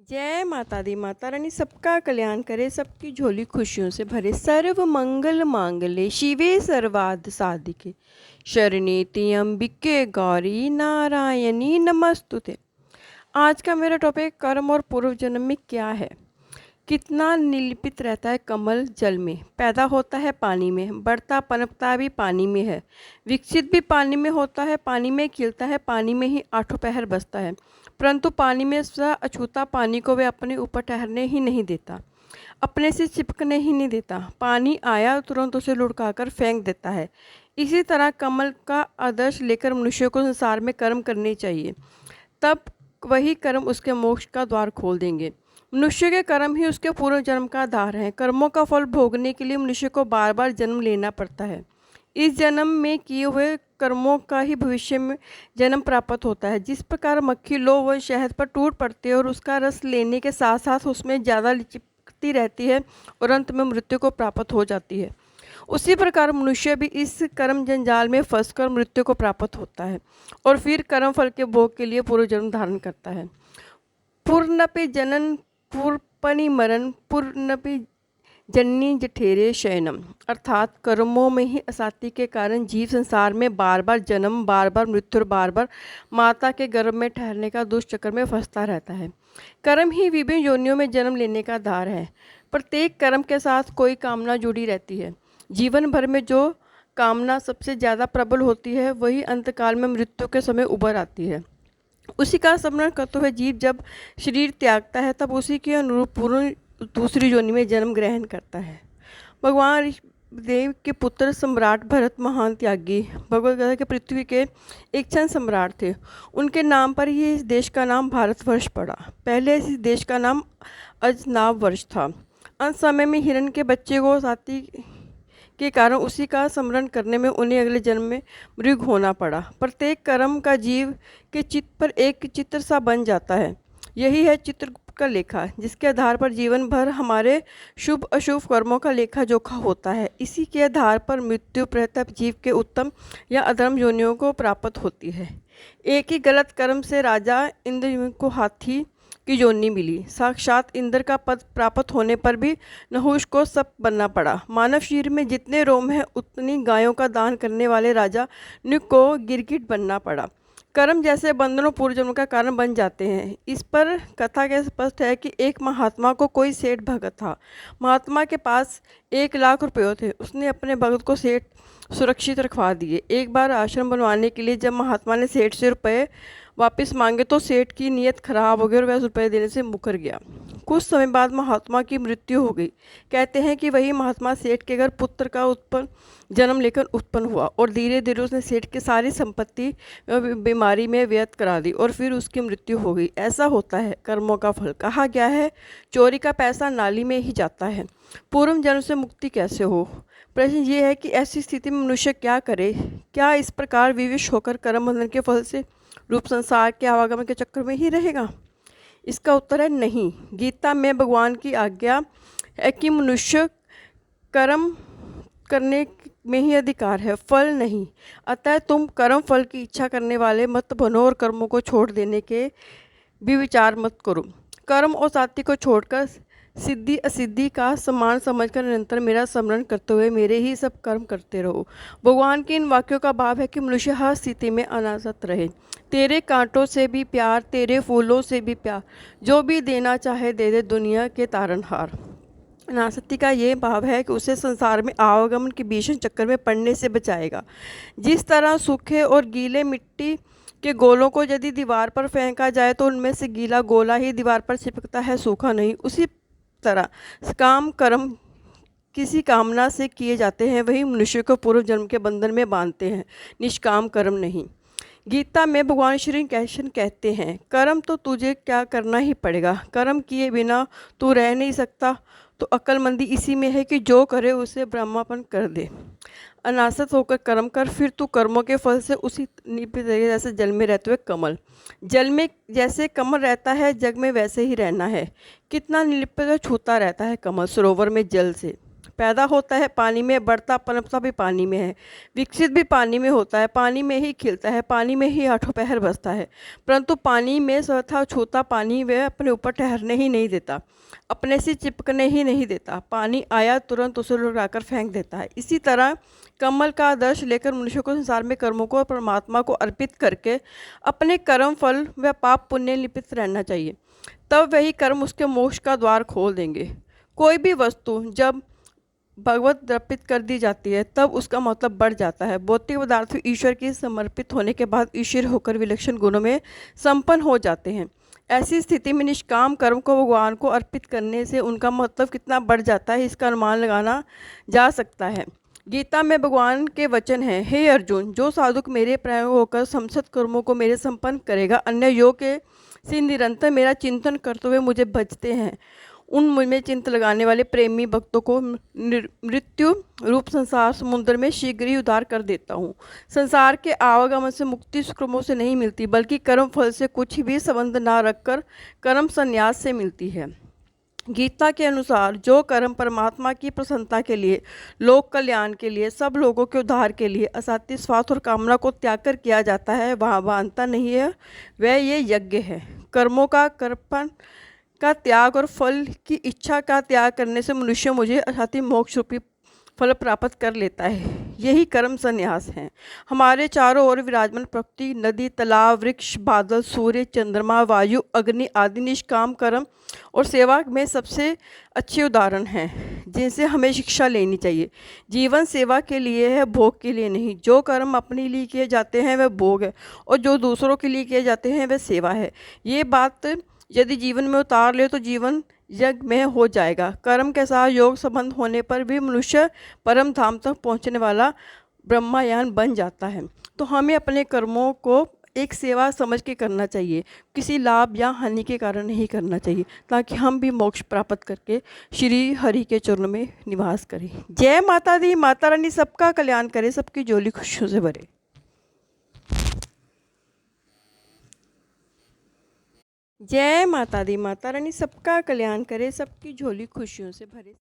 जय माता दी। माता रानी सबका कल्याण करे, सबकी झोली खुशियों से भरे। सर्व मंगल मांगले शिवे सर्वार्थ साधिके, शरण्ये त्र्यंबिके गौरी नारायणी नमस्तुते। आज का मेरा टॉपिक कर्म और पूर्व जन्म में क्या है। कितना निलिपित रहता है कमल जल में, पैदा होता है पानी में, बढ़ता पनपता भी पानी में है, विकसित भी पानी में होता है, पानी में खिलता है, पानी में ही आठों पहर बसता है। परंतु पानी में सा अछूता पानी को वे अपने ऊपर ठहरने ही नहीं देता, अपने से चिपकने ही नहीं देता। पानी आया तुरंत उसे लुढ़काकर फेंक देता है। इसी तरह कमल का आदर्श लेकर मनुष्य को संसार में कर्म करने चाहिए, तब वही कर्म उसके मोक्ष का द्वार खोल देंगे। मनुष्य के कर्म ही उसके पूर्व जन्म का आधार है। कर्मों का फल भोगने के लिए मनुष्य को बार बार जन्म लेना पड़ता है। इस जन्म में किए हुए कर्मों का ही भविष्य में जन्म प्राप्त होता है। जिस प्रकार मक्खी लो व शहद पर टूट पड़ती है और उसका रस लेने के साथ साथ उसमें ज़्यादा चिपकती रहती है और अंत में मृत्यु को प्राप्त हो जाती है, उसी प्रकार मनुष्य भी इस कर्म जंजाल में फंसकर मृत्यु को प्राप्त होता है और फिर कर्म फल के भोग के लिए पूर्व जन्म धारण करता है। पूर्णपि जनन पूर्पनि मरण पूर्णपि जननी जठेरे शयनम, अर्थात कर्मों में ही असाती के कारण जीव संसार में बार बार जन्म, बार बार मृत्यु और बार बार माता के गर्भ में ठहरने का दुष्चक्र में फंसता रहता है। कर्म ही विभिन्न योनियों में जन्म लेने का आधार है। प्रत्येक कर्म के साथ कोई कामना जुड़ी रहती है। जीवन भर में जो कामना सबसे ज़्यादा प्रबल होती है वही अंतकाल में मृत्यु के समय उभर आती है। उसी का स्मरण करते हुए जीव जब शरीर त्यागता है तब उसी के अनुरूप पूर्ण दूसरी योनि में जन्म ग्रहण करता है। भगवान देव के पुत्र सम्राट भरत महान त्यागी भगवत गीता के पृथ्वी के एक क्षण सम्राट थे। उनके नाम पर ही इस देश का नाम भारतवर्ष पड़ा। पहले इस देश का नाम अजनाब वर्ष था। अंत समय में हिरण के बच्चे को साथी के कारण उसी का स्मरण करने में उन्हें अगले जन्म में मृग होना पड़ा। प्रत्येक कर्म का जीव के चित्त पर एक चित्र सा बन जाता है। यही है चित्रगुप्त का लेखा, जिसके आधार पर जीवन भर हमारे शुभ अशुभ कर्मों का लेखा जोखा होता है। इसी के आधार पर मृत्यु प्रत्येक जीव के उत्तम या अधर्म योनियों को प्राप्त होती है। एक ही गलत कर्म से राजा इंद्र को हाथी की योनि मिली। साक्षात इंद्र का पद प्राप्त होने पर भी नहुष को सप बनना पड़ा। मानव शरीर में जितने रोम हैं उतनी गायों का दान करने वाले राजा नुक को गिरगिट बनना पड़ा। कर्म जैसे बंधनों पूर्व जन्म का कारण बन जाते हैं। इस पर कथा के स्पष्ट है कि एक महात्मा को कोई सेठ भगत था। महात्मा के पास 1,00,000 रुपये थे। उसने अपने भगत को सेठ सुरक्षित रखवा दिए। एक बार आश्रम बनवाने के लिए जब महात्मा ने सेठ से रुपये वापस मांगे तो सेठ की नीयत खराब हो गई और वह रुपये देने से मुकर गया। कुछ समय बाद महात्मा की मृत्यु हो गई। कहते हैं कि वही महात्मा सेठ के घर पुत्र का जन्म लेकर उत्पन्न हुआ और धीरे धीरे उसने सेठ की सारी संपत्ति बीमारी में व्यर्थ करा दी और फिर उसकी मृत्यु हो गई। ऐसा होता है कर्मों का फल। कहा गया है चोरी का पैसा नाली में ही जाता है। पूर्व जन्म से मुक्ति कैसे हो। प्रश्न ये है कि ऐसी स्थिति में मनुष्य क्या करे। क्या इस प्रकार विवश होकर कर्म बंधन के फल से रूप संसार के आवागमन के चक्कर में ही रहेगा। इसका उत्तर है नहीं। गीता में भगवान की आज्ञा है कि मनुष्य कर्म करने में ही अधिकार है, फल नहीं। अतः तुम कर्म फल की इच्छा करने वाले मत बनो और कर्मों को छोड़ देने के भी विचार मत करो। कर्म और साथी को छोड़कर सिद्धि असिद्धि का समान समझकर निरंतर मेरा स्मरण करते हुए मेरे ही सब कर्म करते रहो। भगवान के इन वाक्यों का भाव है कि मनुष्य हर स्थिति में अनासक्त रहे। तेरे कांटों से भी प्यार, तेरे फूलों से भी प्यार, जो भी देना चाहे दे दे दुनिया के तारनहार। अनासक्ति का ये भाव है कि उसे संसार में आवागमन के भीषण चक्कर में पड़ने से बचाएगा। जिस तरह सूखे और गीले मिट्टी के गोलों को यदि दीवार पर फेंका जाए तो उनमें से गीला गोला ही दीवार पर चिपकता है, सूखा नहीं। उसी तरह काम कर्म किसी कामना से किए जाते हैं, वही मनुष्य को पूर्व जन्म के बंधन में बांधते हैं, निष्काम कर्म नहीं। गीता में भगवान श्री कृष्ण कहते हैं कर्म तो तुझे क्या करना ही पड़ेगा, कर्म किए बिना तू रह नहीं सकता। तो अक्लमंदी इसी में है कि जो करे उसे ब्रह्मापन कर दे। अनासक्त होकर कर्म कर, फिर तू कर्मों के फल से उसी निपित जैसे जल में रहते हुए कमल। जल में जैसे कमल रहता है जग में वैसे ही रहना है। कितना निलिपित छूता रहता है कमल सरोवर में जल से। पैदा होता है पानी में, बढ़ता पनपता भी पानी में है, विकसित भी पानी में होता है, पानी में ही खिलता है, पानी में ही आठों पहर बसता है। परंतु पानी में स्वतः छूता पानी वह अपने ऊपर ठहरने ही नहीं देता, अपने से चिपकने ही नहीं देता। पानी आया तुरंत उसे लुढ़काकर फेंक देता है। इसी तरह कमल का आदर्श लेकर मनुष्य को संसार में कर्मों को परमात्मा को अर्पित करके अपने कर्म फल व पाप पुण्य लिपित रहना चाहिए। तब वही कर्म उसके मोक्ष का द्वार खोल देंगे। कोई भी वस्तु जब भगवत अर्पित कर दी जाती है तब उसका मतलब बढ़ जाता है। भौतिक पदार्थ ईश्वर की समर्पित होने के बाद ईश्वर होकर विलक्षण गुणों में संपन्न हो जाते हैं। ऐसी स्थिति में निष्काम कर्म को भगवान को अर्पित करने से उनका मतलब कितना बढ़ जाता है, इसका अनुमान लगाना जा सकता है। गीता में भगवान के वचन हैं, हे अर्जुन, जो साधुक मेरे प्रेम होकर समस्त कर्मों को मेरे संपन्न करेगा, अन्य योग के से निरंतर मेरा चिंतन करते हुए मुझे भजते हैं, उन मुझ में चिंत लगाने वाले प्रेमी भक्तों को मृत्यु रूप संसार समुद्र में शीघ्र ही उद्धार कर देता हूँ। संसार के आवागमन से मुक्ति कर्मों से नहीं मिलती, बल्कि कर्म फल से कुछ भी संबंध ना रखकर कर्म संन्यास से मिलती है। गीता के अनुसार जो कर्म परमात्मा की प्रसन्नता के लिए, लोक कल्याण के लिए, सब लोगों के उद्धार के लिए, असाध्य स्वार्थ और कामना को त्याग कर किया जाता है, वहाँ अंतर नहीं है, वह ये यज्ञ है। कर्मों का कर्पण का त्याग और फल की इच्छा का त्याग करने से मनुष्य मुझे अशाति मोक्ष रूपी फल प्राप्त कर लेता है। यही कर्म संन्यास है। हमारे चारों ओर विराजमान प्रकृति, नदी, तालाब, वृक्ष, बादल, सूर्य, चंद्रमा, वायु, अग्नि आदि निष्काम कर्म और सेवा में सबसे अच्छे उदाहरण हैं, जिनसे हमें शिक्षा लेनी चाहिए। जीवन सेवा के लिए है, भोग के लिए नहीं। जो कर्म अपने लिए किए जाते हैं वह भोग है, और जो दूसरों के लिए किए जाते हैं वह सेवा है। ये बात यदि जीवन में उतार ले तो जीवन यज्ञ में हो जाएगा। कर्म के साथ योग संबंध होने पर भी मनुष्य परम धाम तक पहुंचने वाला ब्रह्मयान बन जाता है। तो हमें अपने कर्मों को एक सेवा समझ के करना चाहिए, किसी लाभ या हानि के कारण नहीं करना चाहिए, ताकि हम भी मोक्ष प्राप्त करके श्री हरि के चरणों में निवास करें। जय माता दी। माता रानी सबका कल्याण करे, सबकी झोली खुशियों से भरे। जय माता दी। माता रानी सबका कल्याण करे, सबकी झोली खुशियों से भरे।